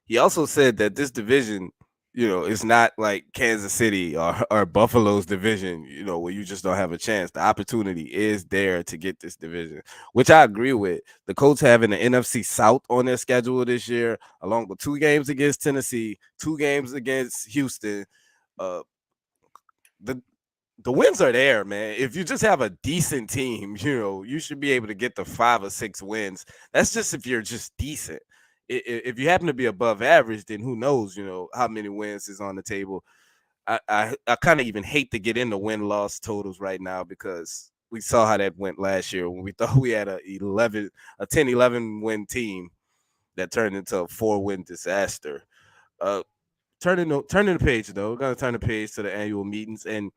he also said that this division, is not like Kansas City or Buffalo's division, where you just don't have a chance. The opportunity is there to get this division, which I agree with. The Colts having the NFC South on their schedule this year, along with 2 games against Tennessee, 2 games against Houston. Uh, the the wins are there, man. If you just have a decent team, you should be able to get the 5 or 6 wins. That's just if you're just decent. If you happen to be above average, then who knows, how many wins is on the table. I kind of even hate to get into win-loss totals right now because we saw how that went last year when we thought we had a 10-11 win team that turned into a 4-win disaster. Uh, turning the page though, we're gonna turn the page to the annual meetings, and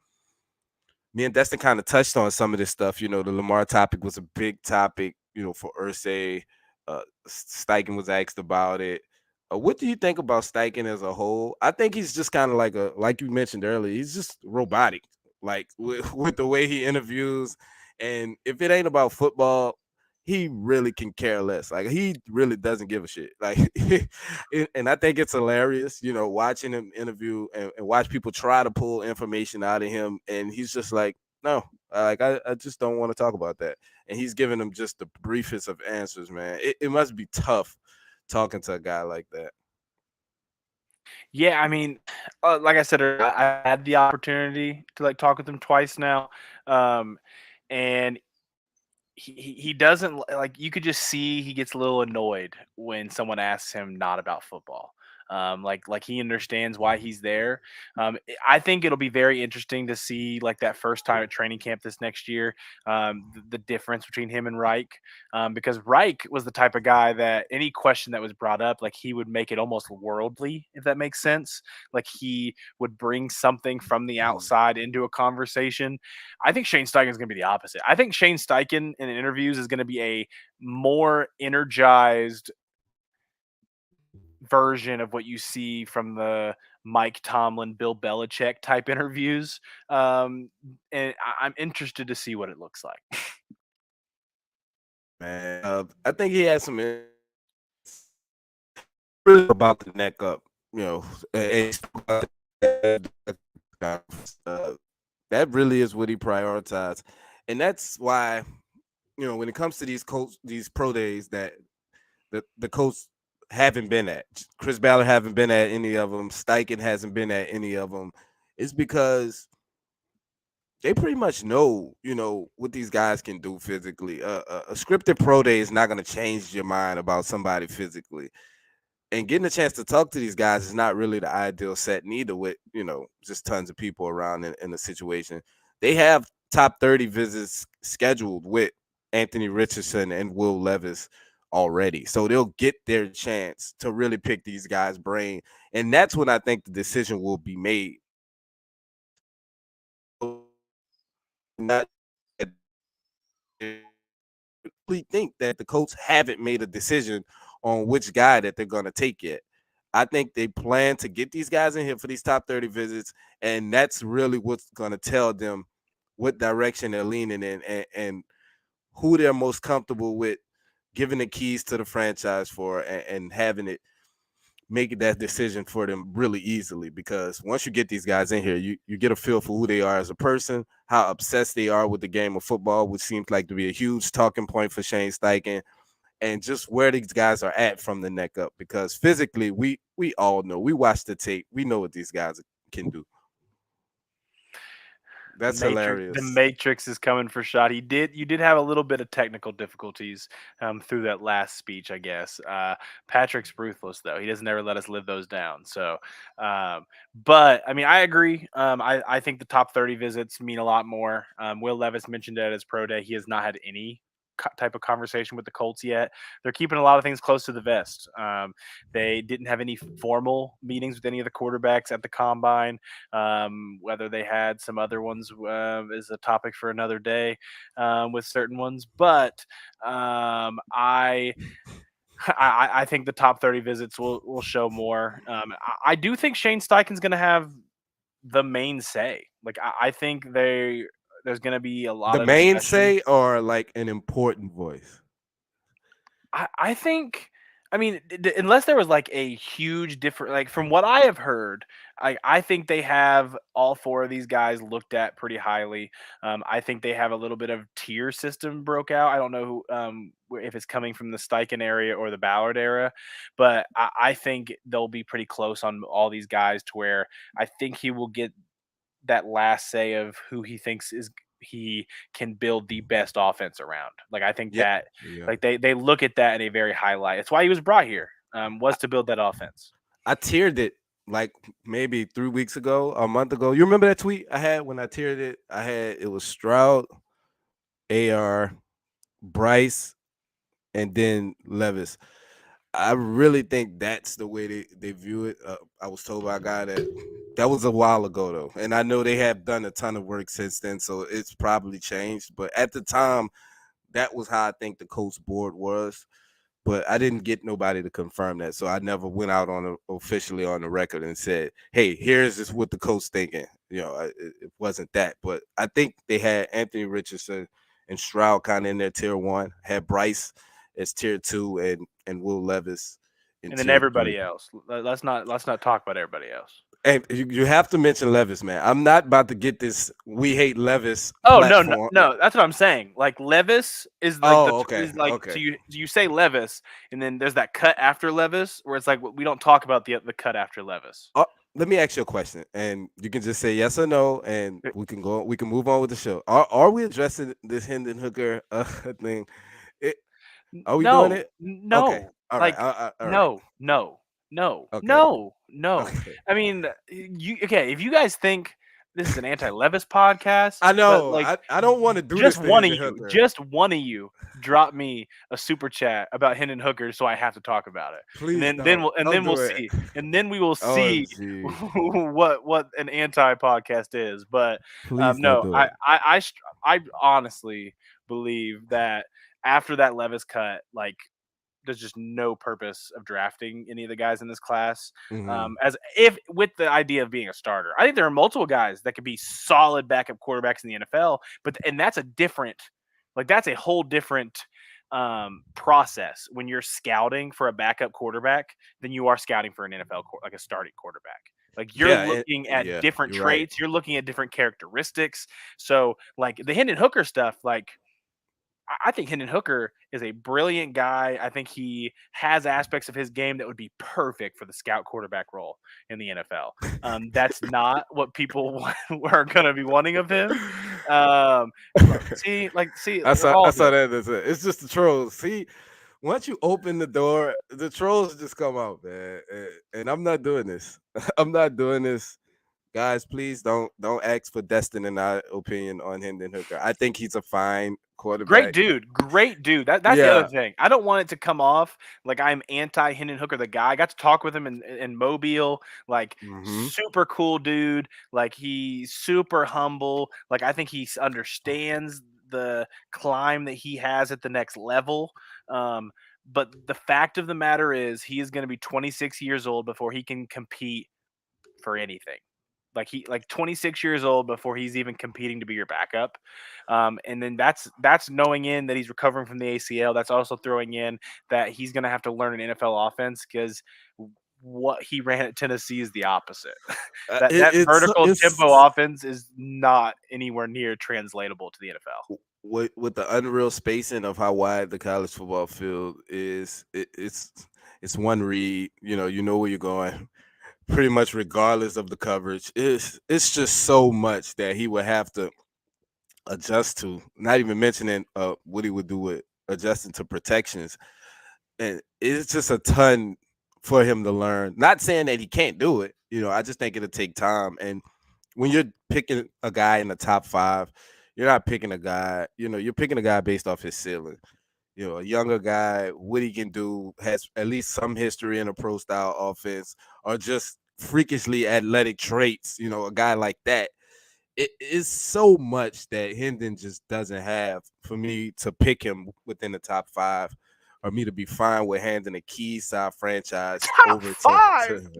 me and Destin kind of touched on some of this stuff. The Lamar topic was a big topic, for Ursay. Steichen was asked about it. What do you think about Steichen as a whole? I think he's just kind of like you mentioned earlier, he's just robotic, like with the way he interviews. And if it ain't about football, he really can care less. Like he really doesn't give a shit. Like, and I think it's hilarious, watching him interview and watch people try to pull information out of him, and he's just like, no, I just don't want to talk about that. And he's giving them just the briefest of answers, man. It must be tough talking to a guy like that. Yeah, I mean, like I said, I had the opportunity to like talk with him twice now, um, and he doesn't like you could just see he gets a little annoyed when someone asks him not about football. Like he understands why he's there. I think it'll be very interesting to see like that first time at training camp this next year, the difference between him and Reich, because Reich was the type of guy that any question that was brought up, like he would make it almost worldly, if that makes sense. Like he would bring something from the Mhm. outside into a conversation. I think Shane Steichen is going to be the opposite. I think Shane Steichen in interviews is going to be a more energized version of what you see from the Mike Tomlin, Bill Belichick type interviews. And I'm interested to see what it looks like. Man, I think he has some really about the neck up, and uh, that really is what he prioritized, and that's why when it comes to these pro days that the coach haven't been at. Chris Ballard haven't been at any of them. Steichen hasn't been at any of them. It's because they pretty much know, what these guys can do physically. A scripted pro day is not going to change your mind about somebody physically. And getting a chance to talk to these guys is not really the ideal set, neither with, just tons of people around in the situation. They have top 30 visits scheduled with Anthony Richardson and Will Levis already. So they'll get their chance to really pick these guys' brain. And that's when I think the decision will be made. Not really think that the Colts haven't made a decision on which guy that they're going to take yet. I think they plan to get these guys in here for these top 30 visits, and that's really what's going to tell them what direction they're leaning in and who they're most comfortable with giving the keys to the franchise for, and having it making that decision for them really easily. Because once you get these guys in here, you get a feel for who they are as a person, how obsessed they are with the game of football, which seems like to be a huge talking point for Shane Steichen, and just where these guys are at from the neck up. Because physically, we all know, we watch the tape, we know what these guys can do. That's The hilarious. Matrix is coming for Shot. You did have a little bit of technical difficulties through that last speech, I guess. Patrick's ruthless though. He doesn't ever let us live those down. So, but I mean, I agree. I think the top 30 visits mean a lot more. Will Levis mentioned it at his pro day. He has not had any type of conversation with the Colts yet. They're keeping a lot of things close to the vest. They didn't have any formal meetings with any of the quarterbacks at the combine. Whether they had some other ones is a topic for another day with certain ones. But I think the top 30 visits will show more. I do think Shane Steichen's going to have the main say. Like I think there's going to be a The lot of main discussion. say, or like an important voice? I think, I mean, unless there was like a huge different, like from what I have heard, I think they have all four of these guys looked at pretty highly. I think they have a little bit of tier system broke out. I don't know if it's coming from the Steichen area or the Ballard era, but I think they'll be pretty close on all these guys to where I think he will get that last say of who he thinks is he can build the best offense around. Like I think Yeah, that yeah. like they look at that in a very high light. It's why he was brought here. Was to build that offense. I tiered it like maybe 3 weeks ago, a month ago. You remember that tweet I had when I tiered it? It was Stroud, AR, Bryce, and then Levis. I really think that's the way they view it. I was told by a guy that was a while ago though, and I know they have done a ton of work since then, so it's probably changed. But at the time, that was how I think the coach board was. But I didn't get nobody to confirm that, so I never went out officially on the record and said, "Hey, here's just what the coach thinking." It wasn't that, but I think they had Anthony Richardson and Stroud kind of in their tier one, had Bryce as tier two, and Will Levis in And then tier three. everybody else. Let's not talk about everybody else. And you have to mention Levis, man. I'm not about to get this "we hate Levis" Oh no, no, platform. no! That's what I'm saying. Like Levis is like Oh, okay, is like so okay. you say Levis, and then there's that cut after Levis where it's like we don't talk about the cut after Levis. Uh, Let me ask you a question, and you can just say yes or no, and Uh, we can go. We can move on with the show. Are we addressing this Hendon Hooker thing? It, are we doing No, it? Okay. no, All right. like All right. Okay. no. Okay. I mean, you okay? If you guys think this is an anti-Levis podcast, I but know. like I don't want to do this to Hendon Hooker. just one of you, drop me a super chat about Hendon Hooker, so I have to talk about it, and Please don't. Don't then we'll do it. see, and then we will see OMG. what an anti-podcast is. But Please don't no, do it. I honestly believe that after that Levis cut, like there's just no purpose of drafting any of the guys in this class. Hmm. As if with the idea of being a starter, I think there are multiple guys that could be solid backup quarterbacks in the NFL, but and that's a different, like that's a whole different process when you're scouting for a backup quarterback than you are scouting for an NFL like a starting quarterback. Like you're Yeah. looking at Yeah. different You're right. traits, you're looking at different characteristics. So like the Hendon Hooker stuff, like I think Hendon Hooker is a brilliant guy. I think he has aspects of his game that would be perfect for the scout quarterback role in the NFL. That's not what people are going to be wanting of him. They're I all saw good. that. It's just the trolls. See, once you open the door, the trolls just come out, man. And I'm not doing this. I'm not doing this. Guys, please don't ask for Destin and our opinion on Hendon Hooker. I think he's a fine Great quarterback. dude, great dude. That's the other Yeah. thing. I don't want it to come off like I'm anti Hendon Hooker, the guy. I got to talk with him in Mobile. Like Hmm. super cool dude. Like he's super humble. Like I think he understands the climb that he has at the next level. Um, but the fact of the matter is, he is going to be 26 years old before he can compete for anything. like 26 years old before he's even competing to be your backup. And then that's knowing in that he's recovering from the ACL. That's also throwing in that he's going to have to learn an NFL offense because what he ran at Tennessee is the opposite. That vertical tempo it's offense is not anywhere near translatable to the NFL. with the unreal spacing of how wide the college football field is. It's one read. You know where you're going. Pretty much regardless of the coverage, it's just so much that he would have to adjust to. Not even mentioning what he would do with adjusting to protections, and it's just a ton for him to learn. Not saying that he can't do it. I just think it'll take time. And when you're picking a guy in the top 5, you're not picking a guy. You're picking a guy based off his ceiling. A younger guy, what he can do, has at least some history in a pro style offense, or just freakishly athletic traits. A guy like that. It is so much that Hendon just doesn't have for me to pick him within the top 5, or me to be fine with handing a key side franchise Top over to five. him.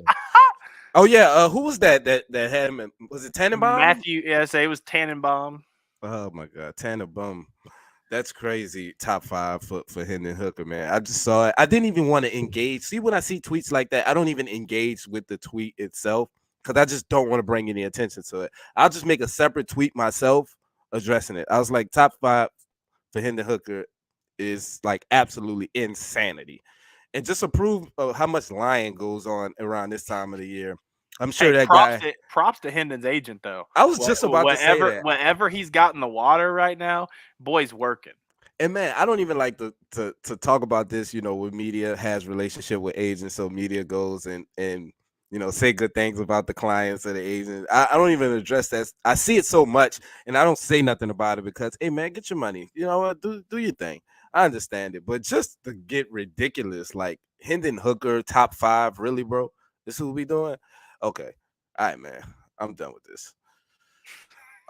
Oh yeah, who was that had him? Was it Tannenbaum? Matthew, yeah, say it was Tannenbaum. Oh my God, Tannenbaum. That's crazy. Top 5 for Hendon Hooker, man. I just saw it. I didn't even want to engage. See, when I see tweets like that, I don't even engage with the tweet itself because I just don't want to bring any attention to it. I'll just make a separate tweet myself addressing it. I was like, top 5 for Hendon Hooker is like absolutely insanity. And just to prove how much lying goes on around this time of the year, I'm sure Hey, that guy. props to Hendon's agent though. I was just about to say that. Whatever he's got in the water right now, boy's working. And man, I don't even like to talk about this. When media has relationship with agents, so media goes and say good things about the clients or the agents. I don't even address that. I see it so much, and I don't say nothing about it because, hey man, get your money. You know what? Do your thing. I understand it, but just to get ridiculous, like Hendon Hooker, top 5, really, bro? This is what we doing? Okay, all right, man. I'm done with this.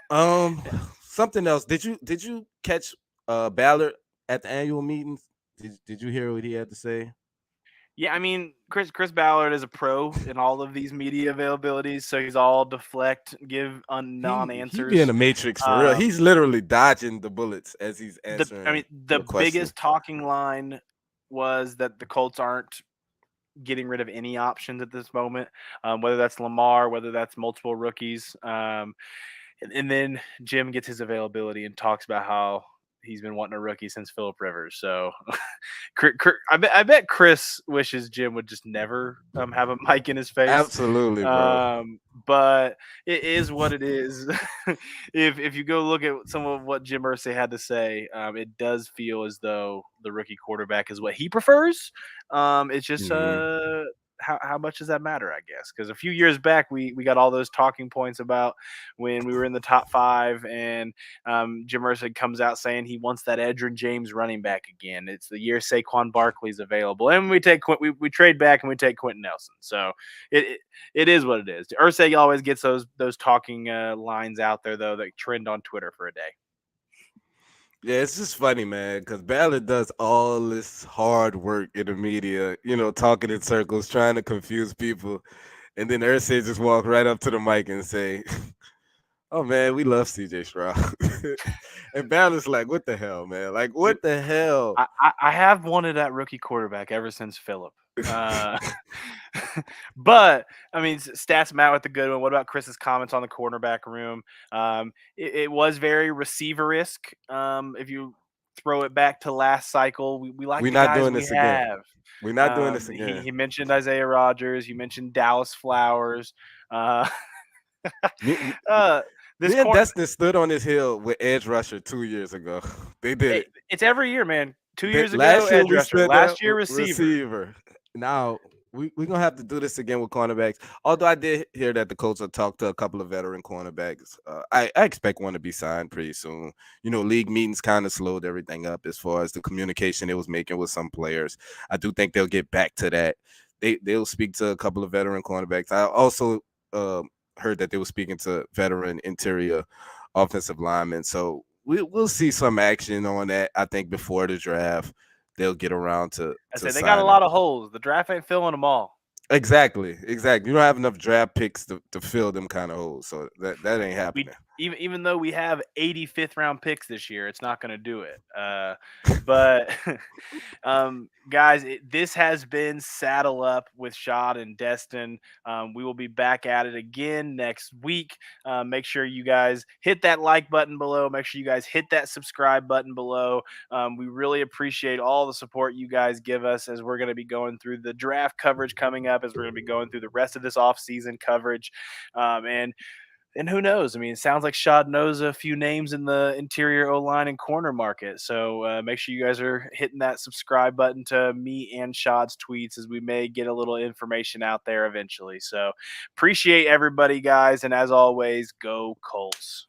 Um, Something else. Did you catch Ballard at the annual meetings? Did you hear what he had to say? Yeah, I mean, Chris Ballard is a pro in all of these media availabilities, so he's all deflect, give He be in non-answers. the matrix for real. Um, He's literally dodging the bullets as he's I answering mean, the your question. biggest talking line was that the Colts aren't getting rid of any options at this moment, whether that's Lamar, whether that's multiple rookies. And then Jim gets his availability and talks about how he's been wanting a rookie since Phillip Rivers. So I bet Chris wishes Jim would just never have a mic in his face. Absolutely, bro. But it is what it is. If you go look at some of what Jim Irsay had to say, it does feel as though the rookie quarterback is what he prefers. It's just Mhm. how much does that matter? I guess because a few years back we got all those talking points about when we were in the top 5, and Jim Irsay comes out saying he wants that Edgerrin James running back again. It's the year Saquon Barkley's available, and we trade back and we take Quentin Nelson. So it is what it is. Irsay always gets those talking lines out there though that trend on Twitter for a day. Yeah, it's just funny, man, because Ballard does all this hard work in the media, talking in circles, trying to confuse people. And then Ursay just walk right up to the mic and say, "Oh man, we love CJ Stroud." And Ballard's like, "What the hell, man? Like, what the hell?" I have wanted that rookie quarterback ever since Phillip. Uh, but I mean, stats Matt with the good one. What about Chris's comments on the cornerback room? It was very receiver-esque. If you throw it back to last cycle, we like We're the not guys doing we this again. have. We're not doing this He again. mentioned Isaiah Rogers. You mentioned Dallas Flowers. Uh, Me, uh, this me and corner, Destin stood on this hill with edge rusher 2 years ago. They did it. it's every year, man. 2 years ago, Last year edge we rusher. stood there Last year, receiver. receiver. Now we're gonna have to do this again with cornerbacks. Although I did hear that the Colts have talked to a couple of veteran cornerbacks. I expect one to be signed pretty soon. League meetings kind of slowed everything up as far as the communication it was making with some players. I do think they'll get back to that. They'll speak to a couple of veteran cornerbacks. I also heard that they were speaking to veteran interior offensive linemen. So we'll see some action on that. I think before the draft, they'll get around to I to say they got a signing. lot of holes. The draft ain't filling them all. Exactly, exactly. You don't have enough draft picks to fill them kind of holes, so that ain't We happening. even though we have 85th round picks this year, it's not going to do it. But guys, this has been Saddle Up with Shad and Destin. We will be back at it again next week. Make sure you guys hit that like button below. Make sure you guys hit that subscribe button below. We really appreciate all the support you guys give us as we're going to be going through the draft coverage coming up, as we're going to be going through the rest of this offseason coverage. And who knows? I mean, it sounds like Shad knows a few names in the interior O line and corner market. So make sure you guys are hitting that subscribe button to me and Shad's tweets, as we may get a little information out there eventually. So appreciate everybody, guys. And as always, go Colts.